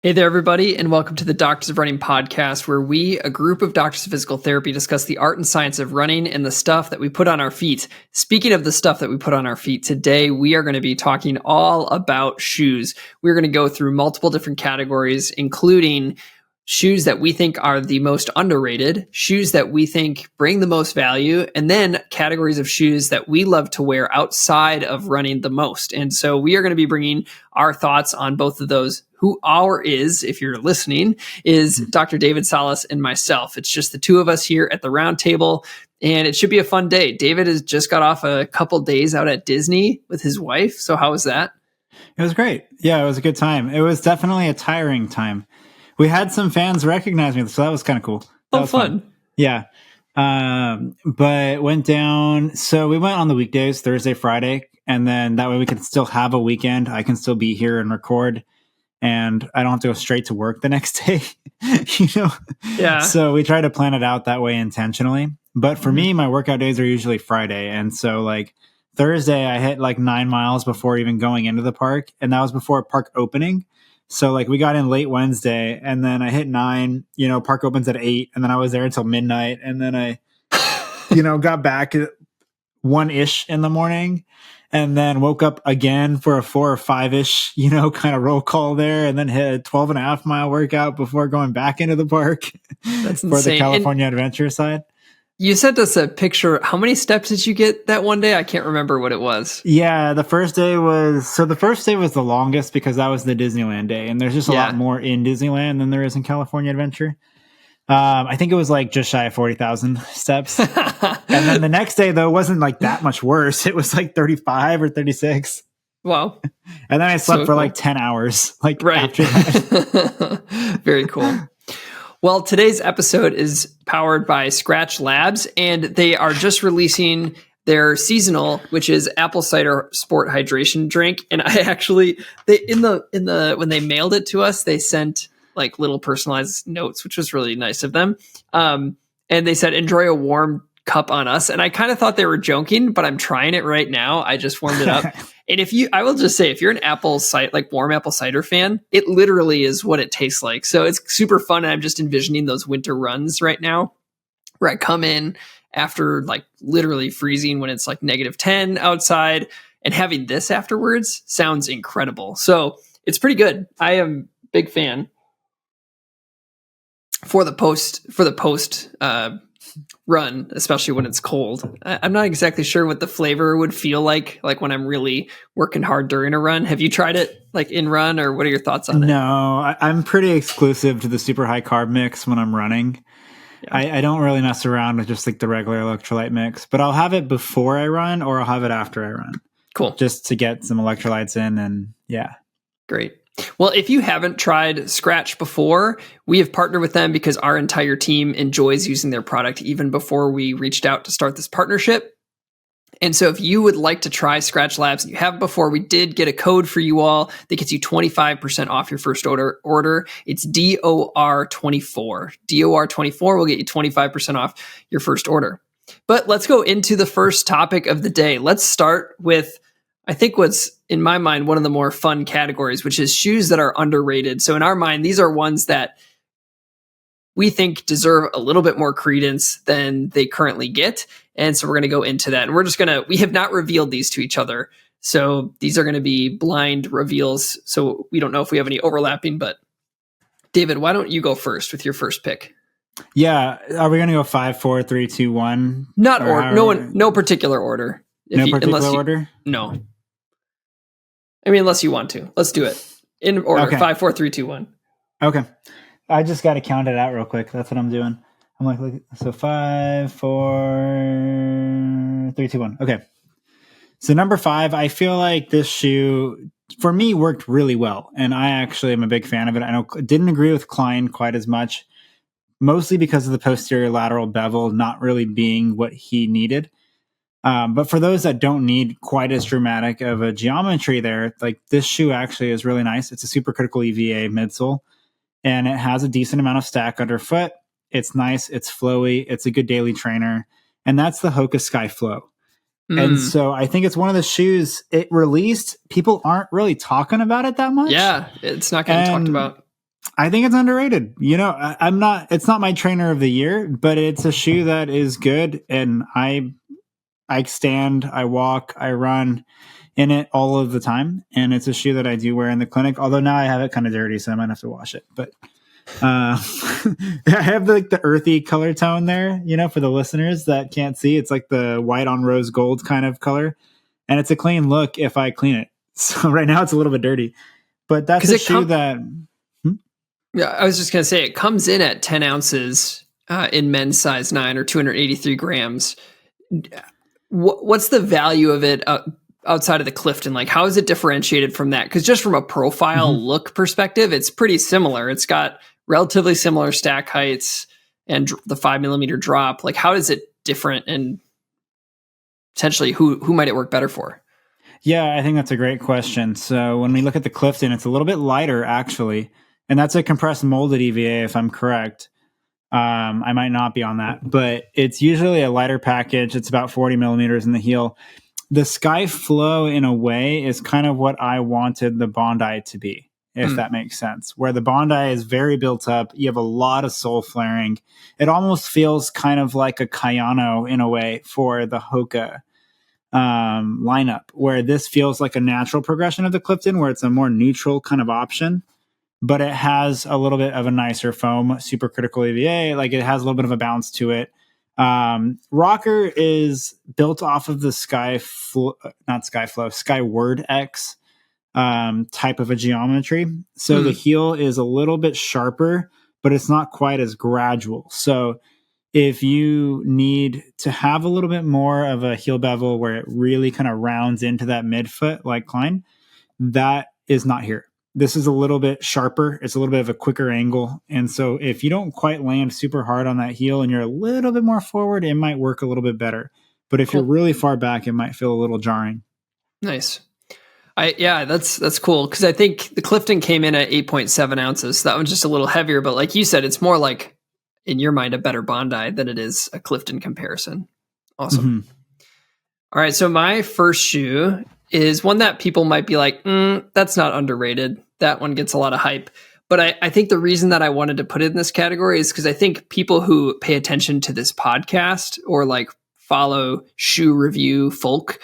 Hey there, everybody, and welcome to the Doctors of Running podcast, where we, a group of doctors of physical therapy, discuss the art and science of running and the stuff that we put on our feet. Speaking of the stuff that we put on our feet, today we are going to be talking all about shoes. We're going to go through multiple different categories, including shoes that we think are the most underrated, shoes that we think bring the most value, and then categories of shoes that we love to wear outside of running the most. And so we are going to be bringing our thoughts on both of those. Who our is, if you're listening, is Dr. David Salas and myself. It's just the two of us here at the round table, and it should be a fun day. David has just got off a couple days out at Disney with his wife. So how was that? It was great. Yeah, it was a good time. It was definitely a tiring time. We had some fans recognize me, so that was kind of cool. That was fun. Yeah. But went down. So we went on the weekdays, Thursday, Friday, and then that way we could still have a weekend. I can still be here and record, and I don't have to go straight to work the next day, Yeah. So we try to plan it out that way intentionally. But for me, my workout days are usually Friday. And so like Thursday, I hit like 9 miles before even going into the park. And that was before park opening. So like we got in late Wednesday, and then I hit 9, park opens at 8, and then I was there until midnight. And then I, got back at 1-ish in the morning, and then woke up again for a 4 or 5-ish, kind of roll call there, and then hit a 12.5-mile workout before going back into the park. That's for insane. The California Adventure side. You sent us a picture. How many steps did you get that one day? I can't remember what it was. Yeah, the first day was the longest because that was the Disneyland day, and there's just a lot more in Disneyland than there is in California Adventure. I think it was like just shy of 40,000 steps. And then the next day, though, wasn't like that much worse. It was like 35 or 36. Wow. And then I slept for like 10 hours after that. Very cool. Well, today's episode is powered by Scratch Labs, and they are just releasing their seasonal, which is apple cider sport hydration drink. And I actually, when they mailed it to us, they sent like little personalized notes, which was really nice of them. And they said, enjoy a warm cup on us. And I kind of thought they were joking, but I'm trying it right now. I just warmed it up. And I will just say, if you're an warm apple cider fan, it literally is what it tastes like. So it's super fun. And I'm just envisioning those winter runs right now where I come in after like literally freezing when it's like -10 outside, and having this afterwards sounds incredible. So it's pretty good. I am a big fan for the post run, especially when it's cold. I'm not exactly sure what the flavor would feel like when I'm really working hard during a run. Have you tried it like in run, or what are your thoughts on it? No, I'm pretty exclusive to the super high carb mix when I'm running. Yeah. I don't really mess around with just like the regular electrolyte mix, but I'll have it before I run or I'll have it after I run. Cool. Just to get some electrolytes in, and yeah. Great. Well, if you haven't tried Scratch before, we have partnered with them because our entire team enjoys using their product even before we reached out to start this partnership. And so if you would like to try Scratch Labs and you haven't before, we did get a code for you all that gets you 25% off your first order. It's DOR24. DOR24 will get you 25% off your first order. But let's go into the first topic of the day. Let's start with, I think, what's in my mind one of the more fun categories, which is shoes that are underrated. So in our mind, these are ones that we think deserve a little bit more credence than they currently get. And so we're going to go into that. And we have not revealed these to each other. So these are going to be blind reveals. So we don't know if we have any overlapping, but David, why don't you go first with your first pick? Yeah. Are we going to go 5, 4, 3, 2, 1? No particular order. Order? No. I mean, unless you want to. Let's do it in order. Okay. 5, 4, 3, 2, 1. Okay. I just got to count it out real quick. That's what I'm doing. I'm like, so 5, 4, 3, 2, 1. Okay. So number 5, I feel like this shoe for me worked really well. And I actually am a big fan of it. I didn't agree with Klein quite as much, mostly because of the posterior lateral bevel not really being what he needed. But for those that don't need quite as dramatic of a geometry there, like this shoe actually is really nice. It's a supercritical EVA midsole, and it has a decent amount of stack underfoot. It's nice. It's flowy. It's a good daily trainer. And that's the Hoka Sky Flow. And so I think it's one of the shoes it released. People aren't really talking about it that much. Yeah, it's not getting talked about. I think it's underrated. It's not my trainer of the year, but it's a shoe that is good. And I stand, I walk, I run in it all of the time. And it's a shoe that I do wear in the clinic. Although now I have it kind of dirty, so I might have to wash it. But I have the earthy color tone there, for the listeners that can't see. It's like the white on rose gold kind of color. And it's a clean look if I clean it. So right now it's a little bit dirty. But that's a shoe that... Yeah, I was just going to say, it comes in at 10 ounces in men's size 9 or 283 grams. What's the value of it outside of the Clifton? Like, how is it differentiated from that? Because just from a profile look perspective, it's pretty similar. It's got relatively similar stack heights and the 5mm drop. Like, how is it different, and potentially who might it work better for? Yeah, I think that's a great question. So when we look at the Clifton, it's a little bit lighter, actually. And that's a compressed molded EVA, if I'm correct. I might not be on that, but it's usually a lighter package. It's about 40 millimeters in the heel. The Sky Flow, in a way, is kind of what I wanted the Bondi to be, if that makes sense. Where the Bondi is very built up. You have a lot of sole flaring. It almost feels kind of like a Kayano, in a way, for the Hoka lineup, where this feels like a natural progression of the Clifton, where it's a more neutral kind of option. But it has a little bit of a nicer foam, supercritical EVA. Like, it has a little bit of a bounce to it. Rocker is built off of the Skyward X type of a geometry. So the heel is a little bit sharper, but it's not quite as gradual. So if you need to have a little bit more of a heel bevel where it really kind of rounds into that midfoot like Klein, that is not here. This is a little bit sharper. It's a little bit of a quicker angle. And so if you don't quite land super hard on that heel and you're a little bit more forward, it might work a little bit better. But if you're really far back, it might feel a little jarring. Nice. That's cool. Because I think the Clifton came in at 8.7 ounces. So that one's just a little heavier. But like you said, it's more like, in your mind, a better Bondi than it is a Clifton comparison. Awesome. All right. So my first shoe is one that people might be like, that's not underrated. That one gets a lot of hype. But I think the reason that I wanted to put it in this category is because I think people who pay attention to this podcast or like follow shoe review folk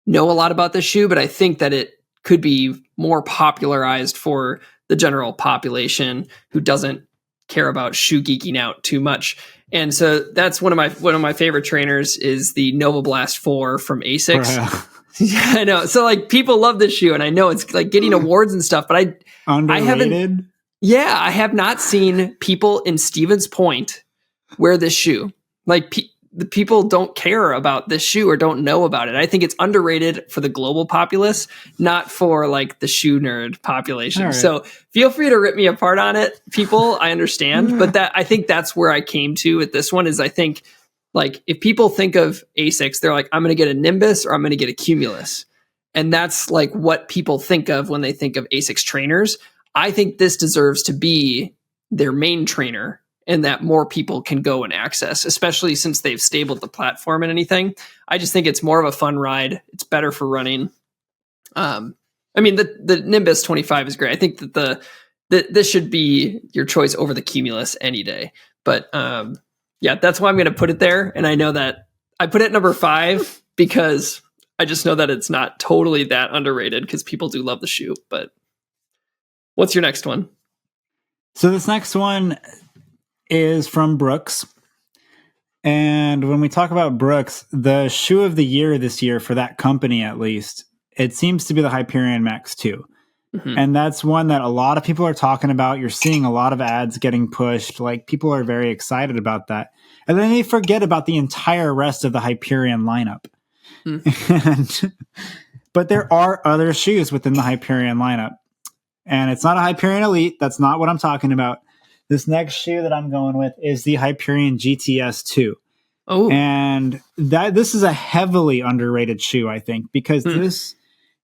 know a lot about this shoe, but I think that it could be more popularized for the general population who doesn't care about shoe geeking out too much. And so that's one of my favorite trainers is the Nova Blast 4 from ASICS. Yeah, I know. So like people love this shoe, and I know it's like getting awards and stuff, but Underrated? I have not seen people in Stevens Point wear this shoe. Like the people don't care about this shoe or don't know about it. I think it's underrated for the global populace, not for like the shoe nerd population. Right. So feel free to rip me apart on it, people. I understand, but I think that's where I came to with this one is I think like if people think of ASICS, they're like, I'm going to get a Nimbus or I'm going to get a Cumulus. And that's like what people think of when they think of ASICS trainers. I think this deserves to be their main trainer and that more people can go and access, especially since they've stabled the platform and anything. I just think it's more of a fun ride. It's better for running. I mean, the Nimbus 25 is great. I think that this should be your choice over the Cumulus any day. But yeah, that's why I'm going to put it there. And I know that I put it number 5 because I just know that it's not totally that underrated because people do love the shoe. But what's your next one? So this next one is from Brooks. And when we talk about Brooks, the shoe of the year this year for that company, at least, it seems to be the Hyperion Max 2. And that's one that a lot of people are talking about. You're seeing a lot of ads getting pushed. Like people are very excited about that. And then they forget about the entire rest of the Hyperion lineup. But there are other shoes within the Hyperion lineup. And it's not a Hyperion Elite. That's not what I'm talking about. This next shoe that I'm going with is the Hyperion GTS 2. Oh. And this is a heavily underrated shoe, I think, because this,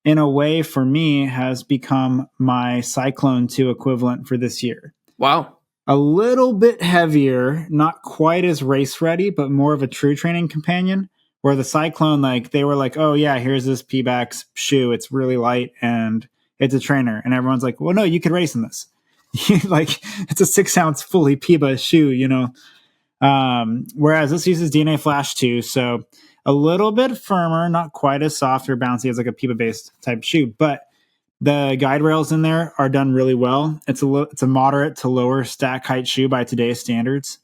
in a way, for me, has become my Cyclone 2 equivalent for this year. Wow. A little bit heavier, not quite as race ready, but more of a true training companion. Where the Cyclone, like, they were like, oh, yeah, here's this P-Bax shoe. It's really light and it's a trainer. And everyone's like, well, no, you could race in this. Like it's a 6-ounce fully PIBA shoe, whereas this uses DNA Flash 2, so a little bit firmer, not quite as soft or bouncy as like a PIBA based type shoe, but the guide rails in there are done really well. It's a moderate to lower stack height shoe by today's standards.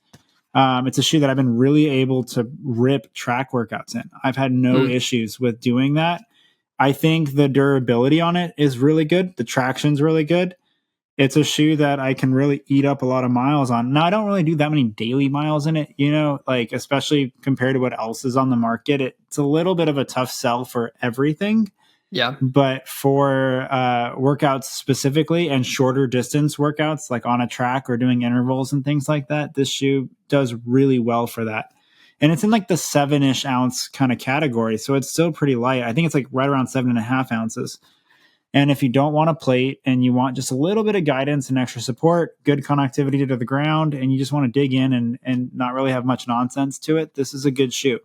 It's a shoe that I've been really able to rip track workouts in. I've had no issues with doing that. I think the durability on it is really good. The traction's really good. It's a shoe that I can really eat up a lot of miles on. Now, I don't really do that many daily miles in it, like especially compared to what else is on the market. It's a little bit of a tough sell for everything. Yeah. But for workouts specifically and shorter distance workouts, like on a track or doing intervals and things like that, this shoe does really well for that. And it's in like the 7-ish ounce kind of category. So it's still pretty light. I think it's like right around 7.5 ounces. And if you don't want a plate and you want just a little bit of guidance and extra support, good connectivity to the ground, and you just want to dig in and not really have much nonsense to it, this is a good shoe.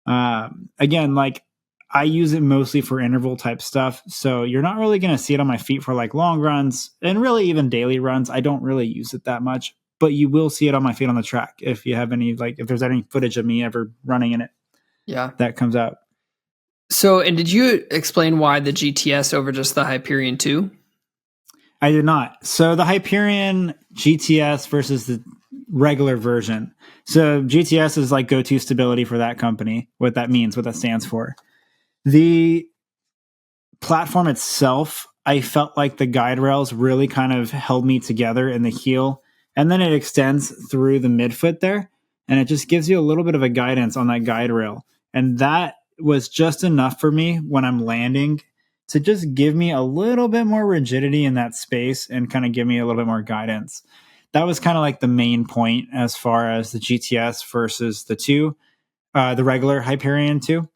Again, like I use it mostly for interval type stuff. So you're not really going to see it on my feet for like long runs and really even daily runs. I don't really use it that much, but you will see it on my feet on the track. If you have any, like if there's any footage of me ever running in it, that comes out. So, and did you explain why the GTS over just the Hyperion 2? I did not. So the Hyperion GTS versus the regular version. So GTS is like go-to stability for that company, what that means, what that stands for. The platform itself, I felt like the guide rails really kind of held me together in the heel, and then it extends through the midfoot there, and it just gives you a little bit of a guidance on that guide rail. And that was just enough for me when I'm landing to just give me a little bit more rigidity in that space and kind of give me a little bit more guidance. That was kind of like the main point as far as the GTS versus the regular Hyperion 2.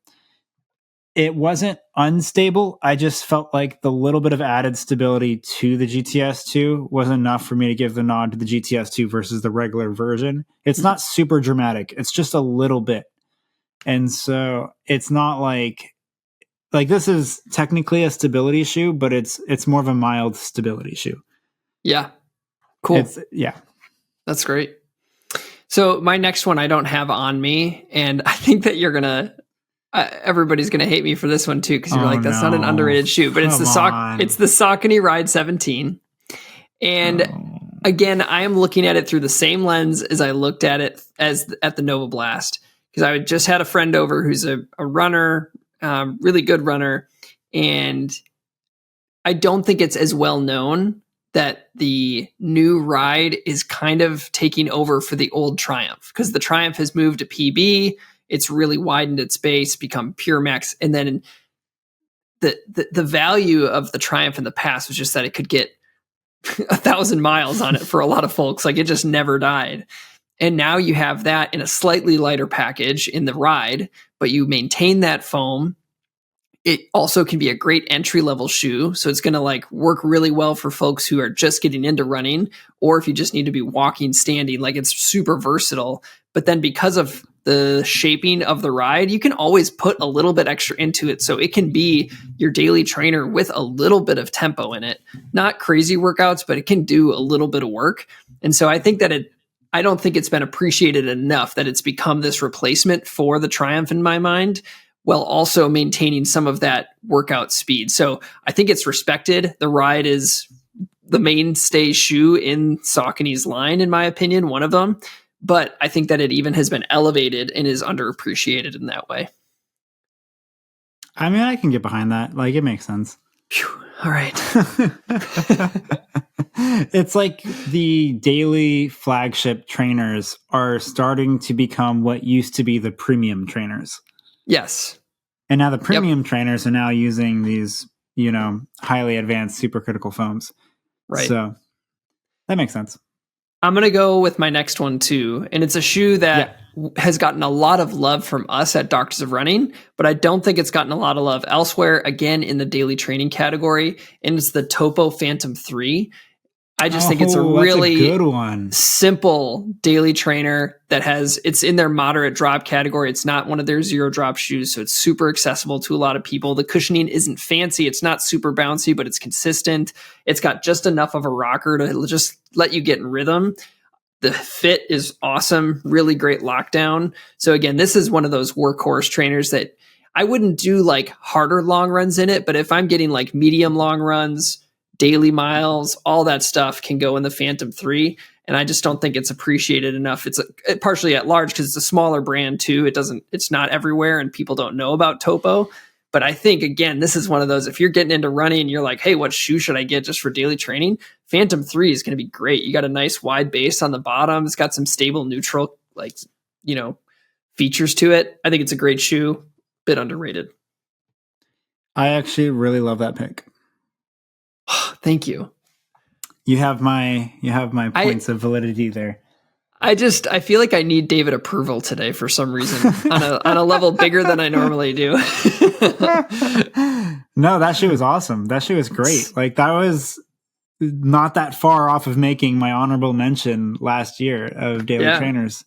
It wasn't unstable. I just felt like the little bit of added stability to the GTS 2 was enough for me to give the nod to the GTS 2 versus the regular version. It's not super dramatic. It's just a little bit. And so it's not like this is technically a stability shoe, but it's more of a mild stability shoe. Yeah. Cool. That's great. So my next one I don't have on me, and I think that you're going to everybody's going to hate me for this one too, because you're like, that's not an underrated shoe, but it's the Saucony Ride 17. And again, I am looking at it through the same lens as I looked at it at the Nova Blast, because I just had a friend over who's a runner, really good runner. And I don't think it's as well known that the new Ride is kind of taking over for the old Triumph, because the Triumph has moved to PB. It's really widened its base, become Pure Max. And then the value of the Triumph in the past was just that it could get 1,000 miles on it for a lot of folks. Like it just never died. And now you have that in a slightly lighter package in the Ride, but you maintain that foam. It also can be a great entry level shoe. So it's going to like work really well for folks who are just getting into running, or if you just need to be walking, standing, like it's super versatile. But then because of the shaping of the Ride, you can always put a little bit extra into it. So it can be your daily trainer with a little bit of tempo in it. Not crazy workouts, but it can do a little bit of work. And so I think that I don't think it's been appreciated enough that it's become this replacement for the Triumph in my mind, while also maintaining some of that workout speed. So I think it's respected. The Ride is the mainstay shoe in Saucony's line, in my opinion, one of them. But I think that it even has been elevated and is underappreciated in that way. I mean, I can get behind that. Like, it makes sense. Whew. All right. It's like the daily flagship trainers are starting to become what used to be the premium trainers. Yes. And now the premium trainers are now using these, highly advanced supercritical foams. Right. So that makes sense. I'm going to go with my next one too. And it's a shoe that has gotten a lot of love from us at Doctors of Running, but I don't think it's gotten a lot of love elsewhere, again, in the daily training category. And it's the Topo Phantom 3. I just think it's a that's a really good one. simple daily trainer that it's in their moderate drop category. It's not one of their zero drop shoes. So it's super accessible to a lot of people. The cushioning isn't fancy. It's not super bouncy, but it's consistent. It's got just enough of a rocker to just let you get in rhythm. The fit is awesome. Really great lockdown. So again, this is one of those workhorse trainers that I wouldn't do like harder long runs in it, but if I'm getting like medium long runs, daily miles, all that stuff can go in the Phantom 3. And I just don't think it's appreciated enough. It's partially at large because it's a smaller brand too. It's not everywhere and people don't know about Topo. But I think, again, this is one of those, if you're getting into running and you're like, hey, what shoe should I get just for daily training? Phantom 3 is going to be great. You got a nice wide base on the bottom. It's got some stable neutral, features to it. I think it's a great shoe. Bit underrated. I actually really love that pick. Thank you. You have my points of validity there. I feel like I need David approval today for some reason on a level bigger than I normally do. No, that shoe was awesome. That shoe was great. Like that was not that far off of making my honorable mention last year of daily trainers.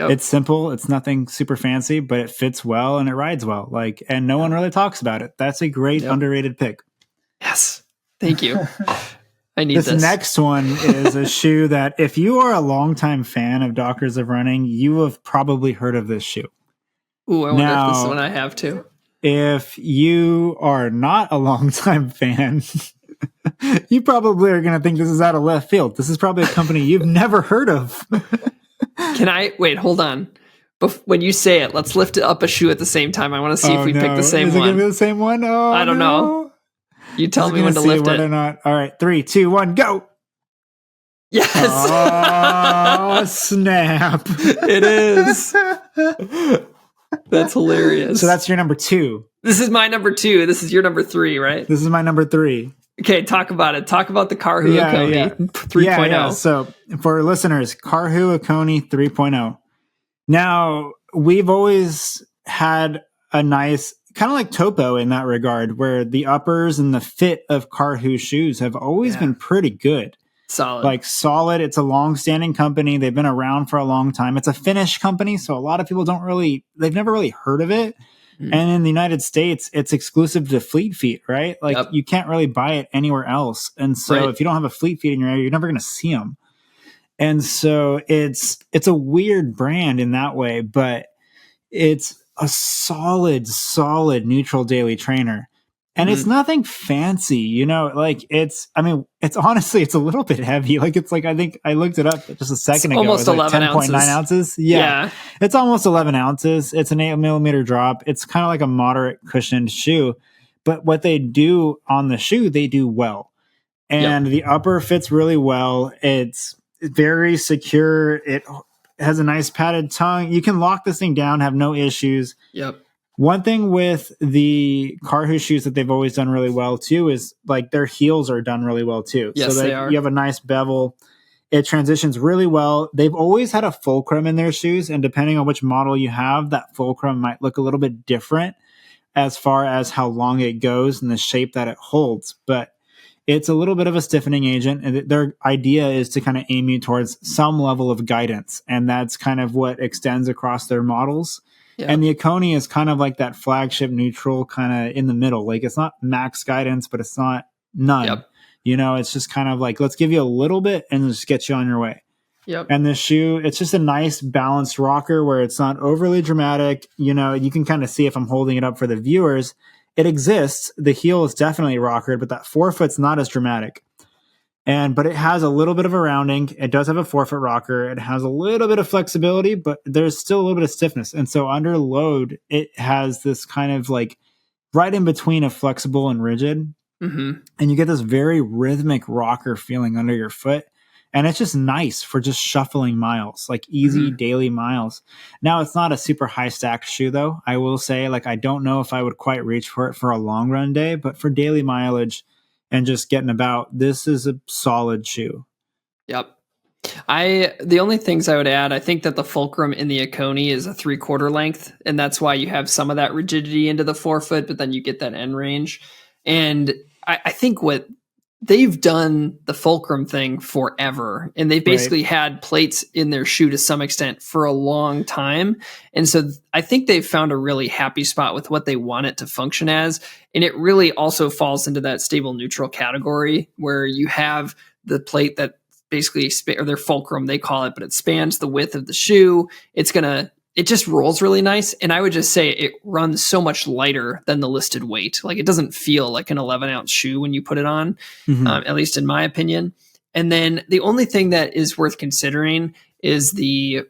Yep. It's simple. It's nothing super fancy, but it fits well and it rides well. And no one really talks about it. That's a great underrated pick. Yes. Thank you. I need this. This next one is a shoe that if you are a longtime fan of Doctors of Running, you have probably heard of this shoe. Ooh, I wonder if this is one I have too. If you are not a longtime fan, you probably are going to think this is out of left field. This is probably a company you've never heard of. Wait, hold on. When you say it, let's lift up a shoe at the same time. I want to see if we pick the same one. Is it going to be the same one? Oh, I don't know. You tell me when to lift it. Or not. All right, 3, 2, 1, go. Yes. Oh, snap. It is. That's hilarious. So that's your number 2. This is my number 2. This is your number 3, right? This is my number 3. Okay, talk about it. Talk about the Karhu Akoni 3.0. Yeah. So for listeners, Karhu Akoni 3.0. Now, we've always had a nice, kind of like Topo in that regard, where the uppers and the fit of Karhu shoes have always been pretty good. Solid. Solid. It's a long-standing company. They've been around for a long time. It's a Finnish company, so a lot of people they've never really heard of it. Mm. And in the United States, it's exclusive to Fleet Feet, right? You can't really buy it anywhere else. And so if you don't have a Fleet Feet in your area, you're never going to see them. And so it's a weird brand in that way, but it's a solid neutral daily trainer. And it's nothing fancy, it's honestly, it's a little bit heavy. I think I looked it up just a second ago. Almost 11 ounces. 10.9 ounces. Yeah. It's almost 11 ounces. It's an 8mm drop. It's kind of like a moderate cushioned shoe, but what they do on the shoe, they do well. And the upper fits really well. It's very secure. It has a nice padded tongue. You can lock this thing down, have no issues. Yep. One thing with the Karhu shoes that they've always done really well too is their heels are done really well too. Yes, so they are. You have a nice bevel. It transitions really well. They've always had a fulcrum in their shoes, and depending on which model you have, that fulcrum might look a little bit different as far as how long it goes and the shape that it holds. But it's a little bit of a stiffening agent, and their idea is to kind of aim you towards some level of guidance, and that's kind of what extends across their models. Yeah. And the Akoni is kind of like that flagship neutral kind of in the middle. It's not max guidance, but it's not none. Yep. It's just kind of let's give you a little bit and just get you on your way. Yep. And this shoe, it's just a nice balanced rocker where it's not overly dramatic. You can kind of see if I'm holding it up for the viewers. It exists. The heel is definitely rockered, but that forefoot's not as dramatic. But it has a little bit of a rounding. It does have a forefoot rocker. It has a little bit of flexibility, but there's still a little bit of stiffness. And so under load, it has this kind of right in between of flexible and rigid. Mm-hmm. And you get this very rhythmic rocker feeling under your foot. And it's just nice for just shuffling miles, easy daily miles. Now, it's not a super high stacked shoe, though. I will say, I don't know if I would quite reach for it for a long run day, but for daily mileage and just getting about, this is a solid shoe. Yep. The only things I would add, I think that the fulcrum in the Akoni is a 3/4 length, and that's why you have some of that rigidity into the forefoot, but then you get that end range. And I think what they've done the fulcrum thing forever, and they've basically had plates in their shoe to some extent for a long time. And so I think they've found a really happy spot with what they want it to function as. And it really also falls into that stable neutral category where you have the plate that basically, or their fulcrum, they call it, but it spans the width of the shoe. It just rolls really nice. And I would just say it runs so much lighter than the listed weight. Like, it doesn't feel like an 11-ounce shoe when you put it on, at least in my opinion. And then the only thing that is worth considering is the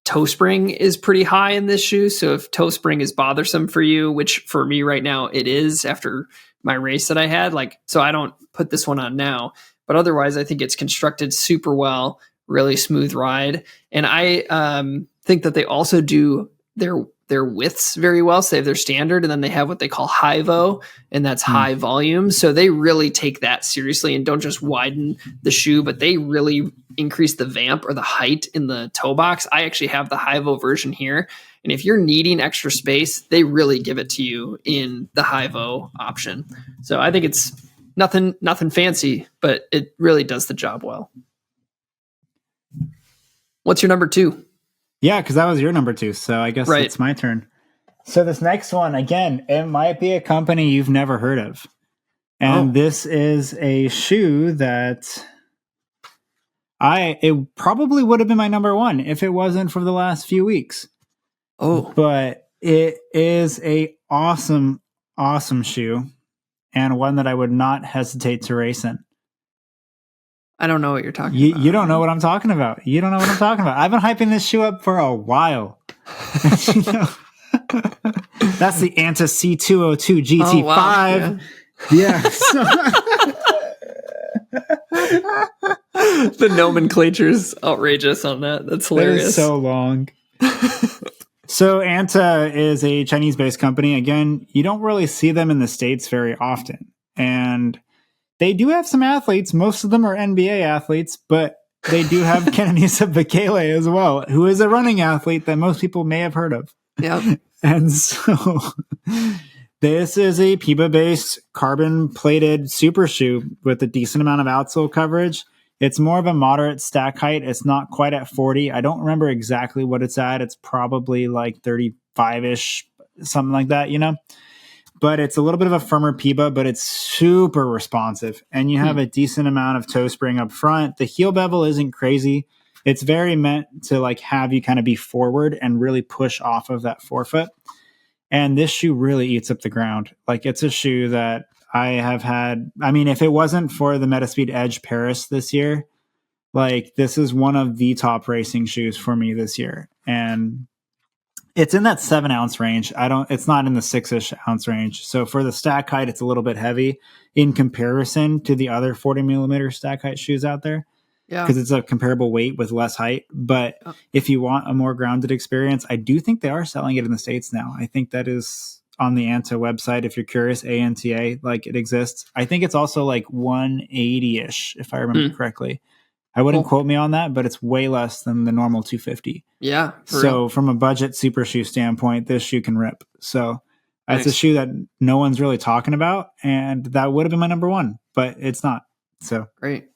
toe spring is pretty high in this shoe. So if toe spring is bothersome for you, which for me right now it is after my race that I had, so I don't put this one on now. But otherwise, I think it's constructed super well, really smooth ride. And I think that they also do their widths very well. So they have their standard, and then they have what they call high-vo, and that's high volume. So they really take that seriously and don't just widen the shoe, but they really increase the vamp or the height in the toe box. I actually have the high-vo version here. And if you're needing extra space, they really give it to you in the high-vo option. So I think it's nothing fancy, but it really does the job well. What's your number 2? Yeah, because that was your number 2, so I guess it's my turn. So this next one, again, it might be a company you've never heard of. And this is a shoe that it probably would have been my number 1 if it wasn't for the last few weeks. But it is a awesome, awesome shoe, and one that I would not hesitate to race in. I don't know what you're talking about. You don't know what I'm talking about. You don't know what I'm talking about. I've been hyping this shoe up for a while. That's the Anta C202 GT5. Oh, wow. Yeah. The nomenclature is outrageous on that. That's hilarious. That is so long. So Anta is a Chinese-based company. Again, you don't really see them in the States very often. And they do have some athletes. Most of them are NBA athletes, but they do have Kenenisa Bekele as well, who is a running athlete that most people may have heard of. Yep. And so this is a PIBA-based carbon-plated super shoe with a decent amount of outsole coverage. It's more of a moderate stack height. It's not quite at 40. I don't remember exactly what it's at. It's probably like 35-ish, something like that, But it's a little bit of a firmer PIBA, but it's super responsive. And you have a decent amount of toe spring up front. The heel bevel isn't crazy. It's very meant to have you kind of be forward and really push off of that forefoot. And this shoe really eats up the ground. It's a shoe that I have had. I mean, if it wasn't for the Metaspeed Edge Paris this year, this is one of the top racing shoes for me this year. And it's in that 7-ounce range. It's not in the 6-ish ounce range. So for the stack height, it's a little bit heavy in comparison to the other 40 millimeter stack height shoes out there. Yeah. Because it's a comparable weight with less height. But if you want a more grounded experience, I do think they are selling it in the States now. I think that is on the Anta website. If you're curious, ANTA, it exists. I think it's also 180-ish, if I remember correctly. I wouldn't quote me on that, but it's way less than the normal 250. Yeah. So from a budget super shoe standpoint, this shoe can rip. So it's a shoe that no one's really talking about, and that would have been my number 1, but it's not. So great.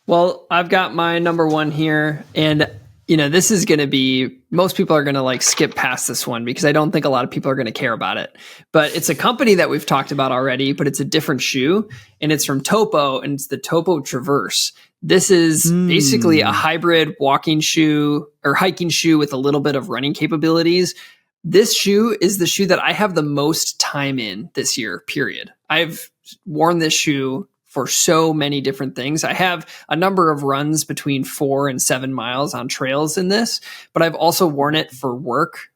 Well, I've got my number 1 here, and this is going to be, most people are going to skip past this one because I don't think a lot of people are going to care about it. But it's a company that we've talked about already, but it's a different shoe, and it's from Topo, and it's the Topo Traverse. This is basically a hybrid walking shoe or hiking shoe with a little bit of running capabilities. This shoe is the shoe that I have the most time in this year, period. I've worn this shoe for so many different things. I have a number of runs between 4 and 7 miles on trails in this, but I've also worn it for work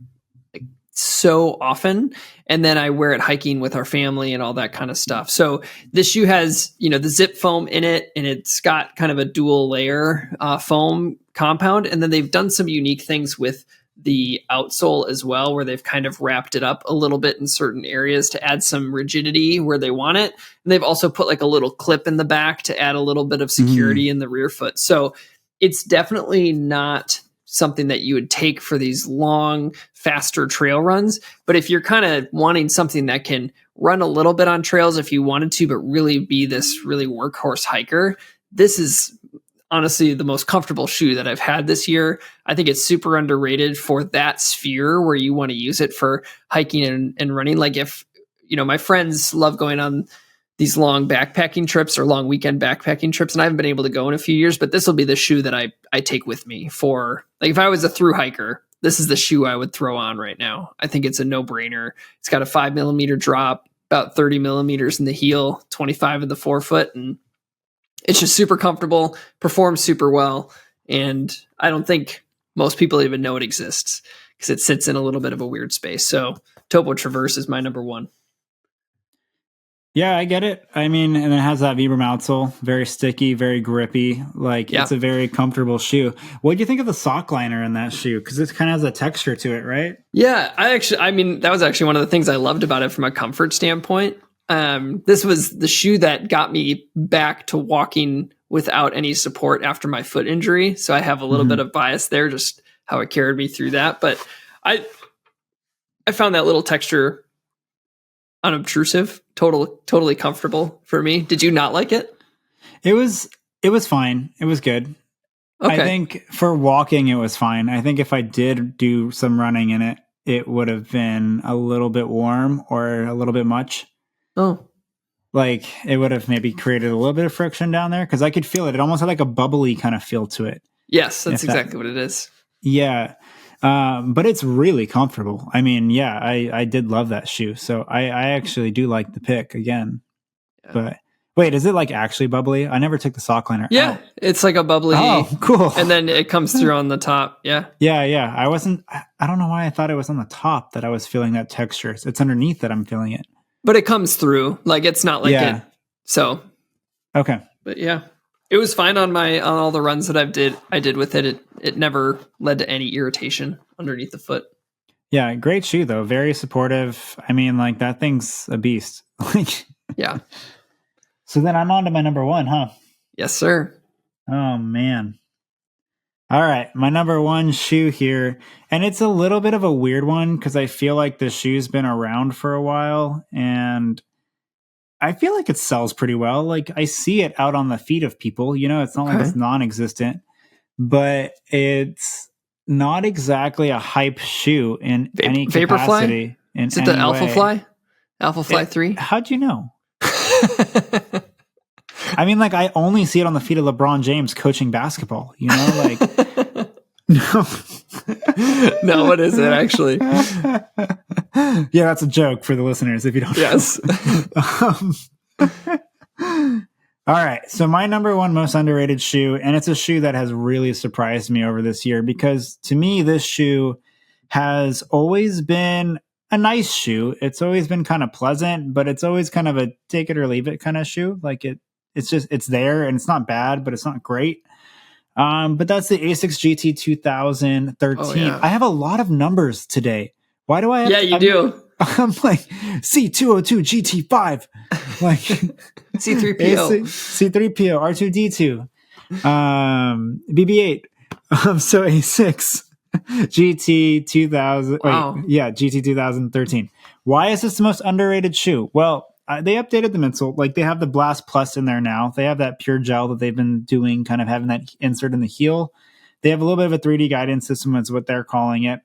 so often. And then I wear it hiking with our family and all that kind of stuff. So this shoe has, the zip foam in it, and it's got kind of a dual layer foam compound. And then they've done some unique things with the outsole as well, where they've kind of wrapped it up a little bit in certain areas to add some rigidity where they want it. And they've also put a little clip in the back to add a little bit of security in the rear foot. So it's definitely not something that you would take for these long, faster trail runs. But if you're kind of wanting something that can run a little bit on trails if you wanted to, but really be this really workhorse hiker, this is honestly the most comfortable shoe that I've had this year. I think it's super underrated for that sphere where you want to use it for hiking and running. Like if, my friends love going on these long backpacking trips or long weekend backpacking trips, and I haven't been able to go in a few years, but this will be the shoe that I take with me for, like, if I was a thru hiker, this is the shoe I would throw on right now. I think it's a no-brainer. It's got a 5 millimeter drop, about 30 millimeters in the heel, 25 in the forefoot, and it's just super comfortable, performs super well, and I don't think most people even know it exists because it sits in a little bit of a weird space. So Topo Traverse is my number one. Yeah, I get it. I mean, and it has that Vibram outsole, very sticky, very grippy. Like, it's a very comfortable shoe. What do you think of the sock liner in that shoe? Because it kind of has a texture to it, right? Yeah, that was actually one of the things I loved about it from a comfort standpoint. This was the shoe that got me back to walking without any support after my foot injury. So I have a little bit of bias there, just how it carried me through that. But I found that little texture unobtrusive, totally comfortable for me. Did you not like it? It was fine. It was good. Okay. I think for walking, it was fine. I think if I did do some running in it, it would have been a little bit warm or a little bit much. Oh. Like, it would have maybe created a little bit of friction down there because I could feel it. It almost had like a bubbly kind of feel to it. Yes, that's exactly what it is. Yeah. But it's really comfortable. I mean, yeah, I did love that shoe. So I actually do like the pick again. Yeah. But wait, is it like actually bubbly? I never took the sock liner. Yeah, it's like a bubbly. Oh, cool. And then it comes through on the top. Yeah. Yeah. I don't know why I thought it was on the top that I was feeling that texture. It's underneath that I'm feeling it. But it comes through. Like, it's not like it. So. Okay. But yeah. It was fine on all the runs that I did with it. It never led to any irritation underneath the foot. Yeah, great shoe though. Very supportive. I mean, like, that thing's a beast. Yeah. So then I'm on to my number one, huh? Yes, sir. Oh man. All right, my number one shoe here, and it's a little bit of a weird one because I feel like the shoe's been around for a while, and I feel like it sells pretty well. Like, I see it out on the feet of people. It's not like it's non-existent, but it's not exactly a hype shoe in any capacity. Vaporfly? Is it the Alpha Fly? Alpha Fly 3? How'd you know? I mean, like, I only see it on the feet of LeBron James coaching basketball, like, no. No, what is it actually? Yeah, that's a joke for the listeners if you don't know. All right. So my number one most underrated shoe, and it's a shoe that has really surprised me over this year because to me, this shoe has always been a nice shoe. It's always been kind of pleasant, but it's always kind of a take it or leave it kind of shoe. Like, it's there and it's not bad, but it's not great. But that's the Asics GT 2013. Oh, yeah. I have a lot of numbers today. Why do I have you do. I'm like C202 GT5, like C3PO, C3PO, R2D2, BB8. So A6 GT 2000. Wow. GT 2013. Why is this the most underrated shoe? Well, they updated the midsole. Like, they have the Blast Plus in there now. They have that pure gel that they've been doing, kind of having that insert in the heel. They have a little bit of a 3D guidance system, is what they're calling it.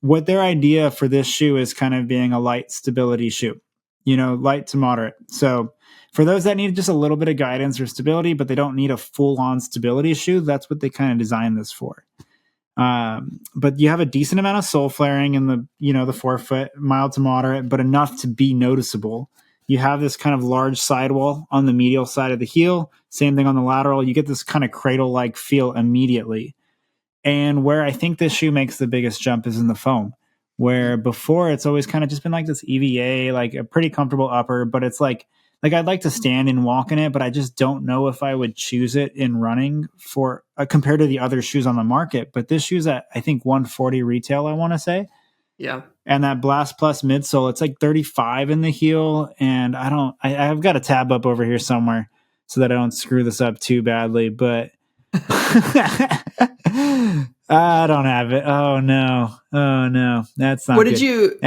What their idea for this shoe is kind of being a light stability shoe, light to moderate. So for those that need just a little bit of guidance or stability, but they don't need a full-on stability shoe, that's what they kind of designed this for. But you have a decent amount of sole flaring in the forefoot, mild to moderate, but enough to be noticeable. You have this kind of large sidewall on the medial side of the heel. Same thing on the lateral. You get this kind of cradle-like feel immediately. And where I think this shoe makes the biggest jump is in the foam, where before it's always kind of just been like this EVA, like a pretty comfortable upper, but it's like I'd like to stand and walk in it, but I just don't know if I would choose it in running for compared to the other shoes on the market. But this shoe's at, I think, $140 retail, I want to say. Yeah. And that Blast Plus midsole, it's like $35 in the heel. And I've got a tab up over here somewhere so that I don't screw this up too badly. But I don't have it. Oh no. That's not What good. did you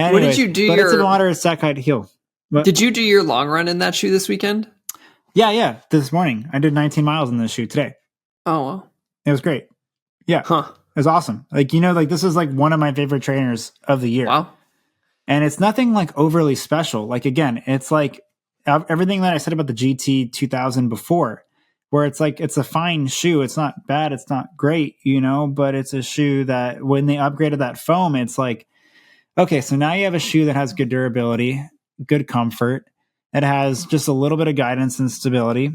do but it's a moderate stack height heel. But, did you do your long run in that shoe this weekend? Yeah. This morning. I did 19 miles in this shoe today. Oh, well. It was great. Yeah. Huh. It was awesome. Like, this is like one of my favorite trainers of the year. Wow. And it's nothing like overly special. Like, again, it's like everything that I said about the GT 2000 before, where it's like, it's a fine shoe. It's not bad. It's not great, but it's a shoe that when they upgraded that foam, it's like, okay, so now you have a shoe that has good durability, good comfort. It has just a little bit of guidance and stability.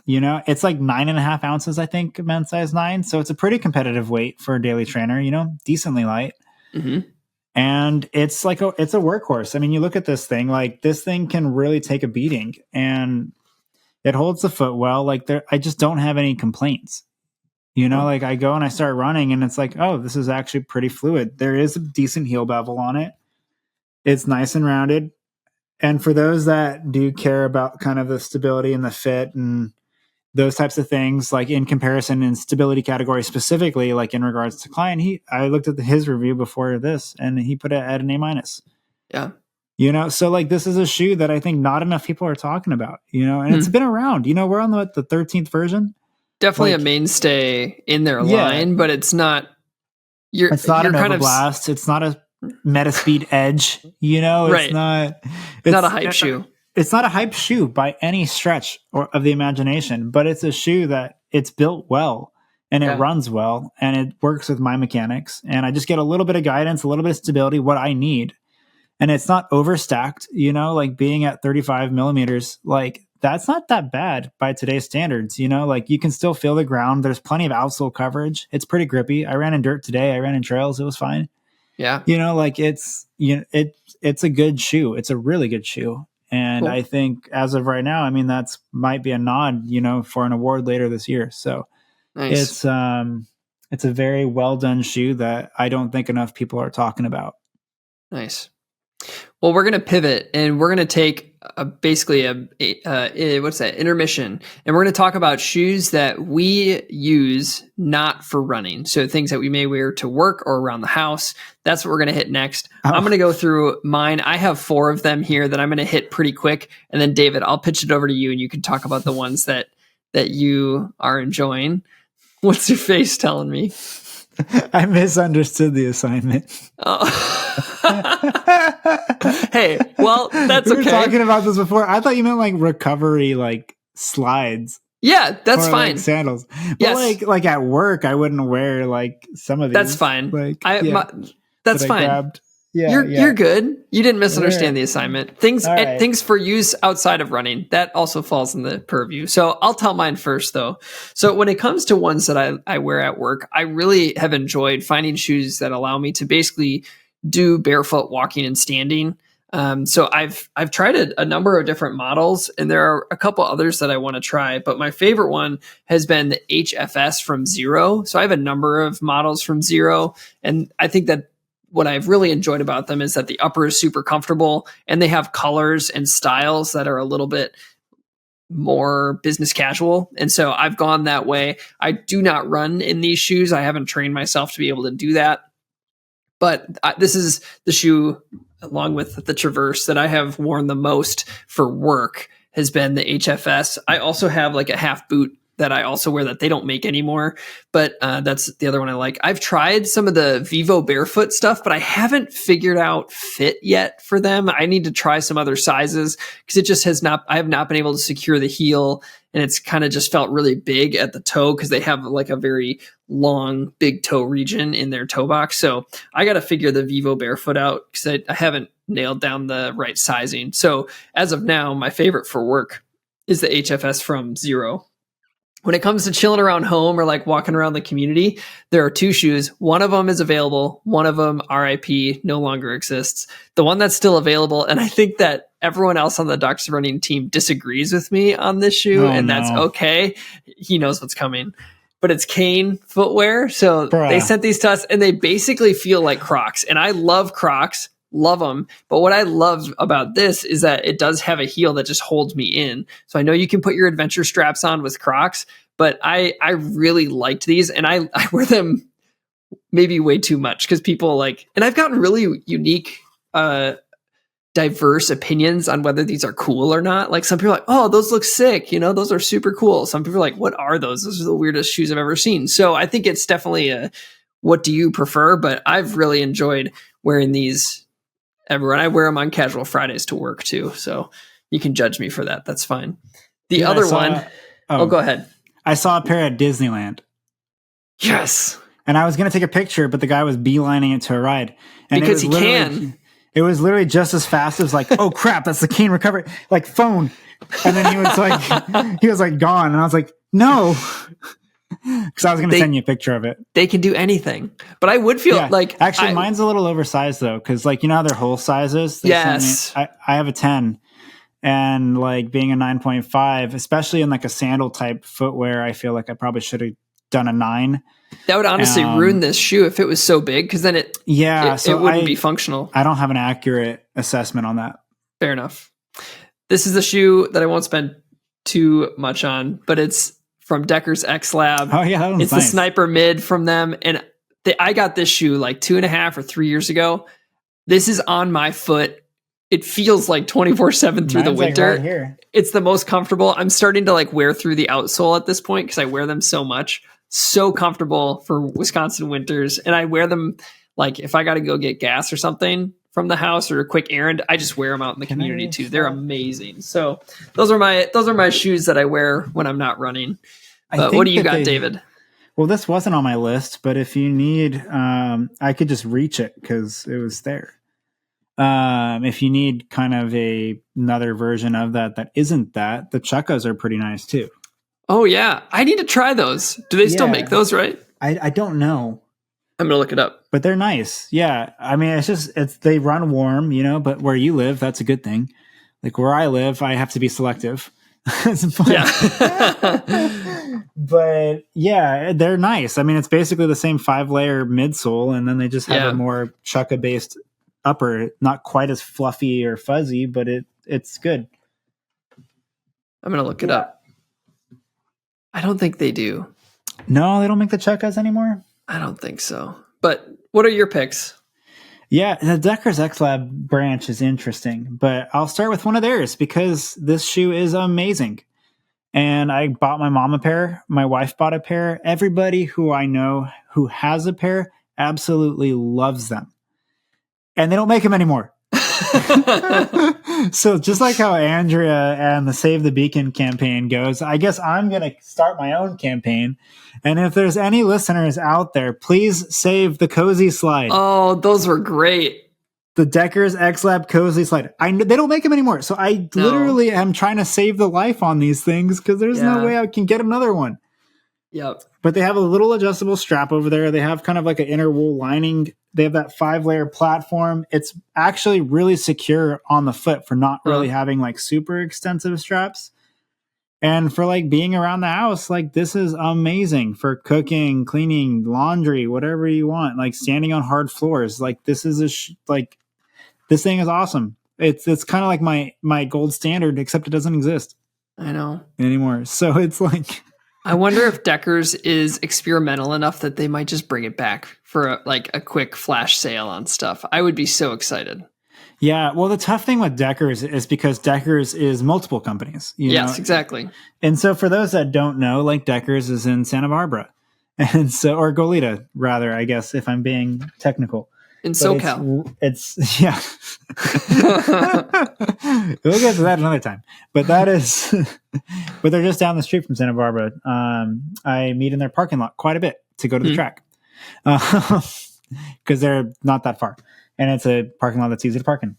It's like 9.5 ounces, I think, men's size 9. So it's a pretty competitive weight for a daily trainer, decently light. Mm-hmm. And it's like it's a workhorse. I mean, you look at this thing, like this thing can really take a beating and it holds the foot well. Like I just don't have any complaints. Like I go and I start running and it's like, oh, this is actually pretty fluid. There is a decent heel bevel on it. It's nice and rounded. And for those that do care about kind of the stability and the fit and those types of things, like in comparison in stability category specifically, like in regards to Klein, I looked at his review before this and he put it at an A-. Yeah. So like this is a shoe that I think not enough people are talking about, and it's been around, we're on the 13th version. Definitely a mainstay in their line, but it's not, it's not an Overblast. It's not a Metaspeed Edge, right. It's not a hype shoe. It's not a hype shoe by any stretch of the imagination, but it's a shoe that it's built well and it runs well and it works with my mechanics. And I just get a little bit of guidance, a little bit of stability, what I need. And it's not overstacked, like being at 35 millimeters, like that's not that bad by today's standards, like you can still feel the ground. There's plenty of outsole coverage. It's pretty grippy. I ran in dirt today. I ran in trails. It was fine. Yeah. Like it's a good shoe. It's a really good shoe. And cool. I think as of right now, I mean, that's might be a nod, for an award later this year. So nice. It's a very well done shoe that I don't think enough people are talking about. Nice. Well, we're going to pivot and we're going to take basically intermission, and we're going to talk about shoes that we use not for running. So things that we may wear to work or around the house. That's what we're going to hit next. Oh. I'm going to go through mine. I have 4 of them here that I'm going to hit pretty quick. And then David, I'll pitch it over to you and you can talk about the ones that you are enjoying. What's your face telling me? I misunderstood the assignment. Oh. Hey, well, that's okay. We were talking about this before. I thought you meant like recovery, like slides. Yeah, that's fine. Like sandals. But yes. like at work, I wouldn't wear like some of these. That's fine. Like, that's fine. You're good. You didn't misunderstand the assignment. Things for use outside of running, that also falls in the purview. So I'll tell mine first though. So when it comes to ones that I wear at work, I really have enjoyed finding shoes that allow me to basically do barefoot walking and standing. So I've tried a number of different models, and there are a couple others that I want to try, but my favorite one has been the HFS from Zero. So I have a number of models from Zero, and I think that what I've really enjoyed about them is that the upper is super comfortable and they have colors and styles that are a little bit more business casual. And so I've gone that way. I do not run in these shoes. I haven't trained myself to be able to do that. But this is the shoe, along with the Traverse, that I have worn the most for work, has been the HFS. I also have like a half boot that I also wear that they don't make anymore, but that's the other one I like. I've tried some of the Vivo barefoot stuff, but I haven't figured out fit yet for them. I need to try some other sizes because it just I have not been able to secure the heel, and it's kind of just felt really big at the toe because they have like a very long big toe region in their toe box. So I got to figure the Vivo barefoot out because I haven't nailed down the right sizing. So as of now, my favorite for work is the HFS from Zero. When it comes to chilling around home or like walking around the community, there are 2 shoes. One of them is available. One of them, RIP, no longer exists. The one that's still available, and I think that everyone else on the Ducks running team disagrees with me on this shoe, that's okay. He knows what's coming. But it's Kane footwear. So They sent these to us, and they basically feel like Crocs. And I love Crocs. Love them. But what I love about this is that it does have a heel that just holds me in. So I know you can put your adventure straps on with Crocs, but I really liked these, and I wear them maybe way too much because people like, and I've gotten really unique, diverse opinions on whether these are cool or not. Like some people are like, oh, those look sick, those are super cool. Some people are like, what are those? Those are the weirdest shoes I've ever seen. So I think it's definitely a what do you prefer, but I've really enjoyed wearing these everywhere. And I wear them on casual Fridays to work too. So you can judge me for that. That's fine. The other one, go ahead. I saw a pair at Disneyland. Yes. And I was going to take a picture, but the guy was beelining it to a ride. And because he can. It was literally just as fast as like, oh crap, that's the cane recovery, like phone. And then he was like gone. And I was like, no. Because I was going to send you a picture of it. They can do anything. But I would feel like... Actually, mine's a little oversized though. Because like, how their whole sizes? Yes. I have a 10. And like being a 9.5, especially in like a sandal type footwear, I feel like I probably should have done a 9. That would honestly ruin this shoe if it was so big, because then it wouldn't be functional. I don't have an accurate assessment on that. Fair enough. This is a shoe that I won't spend too much on, but it's from Deckers X Lab. Oh yeah, that one's it's nice. The Sniper Mid from them, and I got this shoe like 2.5 or 3 years ago. This is on my foot. It feels like 24/7 through the winter. Right here. It's the most comfortable. I'm starting to like wear through the outsole at this point because I wear them so much. So comfortable for Wisconsin winters. And I wear them like if I got to go get gas or something from the house or a quick errand, I just wear them out in the community too. They're amazing. So those are my shoes that I wear when I'm not running. But what do you got, David? Well, this wasn't on my list, but if you need, I could just reach it because it was there. If you need kind of another version of that isn't that, the Chukkas are pretty nice too. Oh yeah, I need to try those. Do they still make those, right? I don't know. I'm gonna look it up. But they're nice. Yeah, I mean, they run warm, but where you live, that's a good thing. Like where I live, I have to be selective. Yeah. But yeah, they're nice. I mean, it's basically the same 5-layer midsole, and then they just have a more Chukka based upper, not quite as fluffy or fuzzy, but it's good. I'm gonna look it up. I don't think they do. No, they don't make the Chukkas anymore? I don't think so. But what are your picks? Yeah, the Deckers X Lab branch is interesting, but I'll start with one of theirs because this shoe is amazing. And I bought my mom a pair. My wife bought a pair. Everybody who I know who has a pair absolutely loves them. And they don't make them anymore. So just like how Andrea and the Save the Beacon campaign goes, I guess I'm going to start my own campaign. And if there's any listeners out there, please save the Cozy Slide. Oh, those were great. The Deckers X Lab Cozy Slide. They don't make them anymore. So I literally am trying to save the life on these things because there's no way I can get another one. Yep. But they have a little adjustable strap over there. They have kind of like an inner wool lining. They have that 5-layer platform. It's actually really secure on the foot for not really having like super extensive straps. And for like being around the house, like this is amazing for cooking, cleaning, laundry, whatever you want, like standing on hard floors. Like this is this thing is awesome. It's kind of like my gold standard, except it doesn't exist. I know anymore. So it's like, I wonder if Deckers is experimental enough that they might just bring it back for a quick flash sale on stuff. I would be so excited. Yeah, well, the tough thing with Deckers is because Deckers is multiple companies. Yes, exactly. And so for those that don't know, like Deckers is in Santa Barbara, and so or Goleta, rather, I guess, if I'm being technical. In SoCal. It's yeah. We'll get to that another time. But that is, but they're just down the street from Santa Barbara. I meet in their parking lot quite a bit to go to the track because they're not that far, and it's a parking lot that's easy to park in.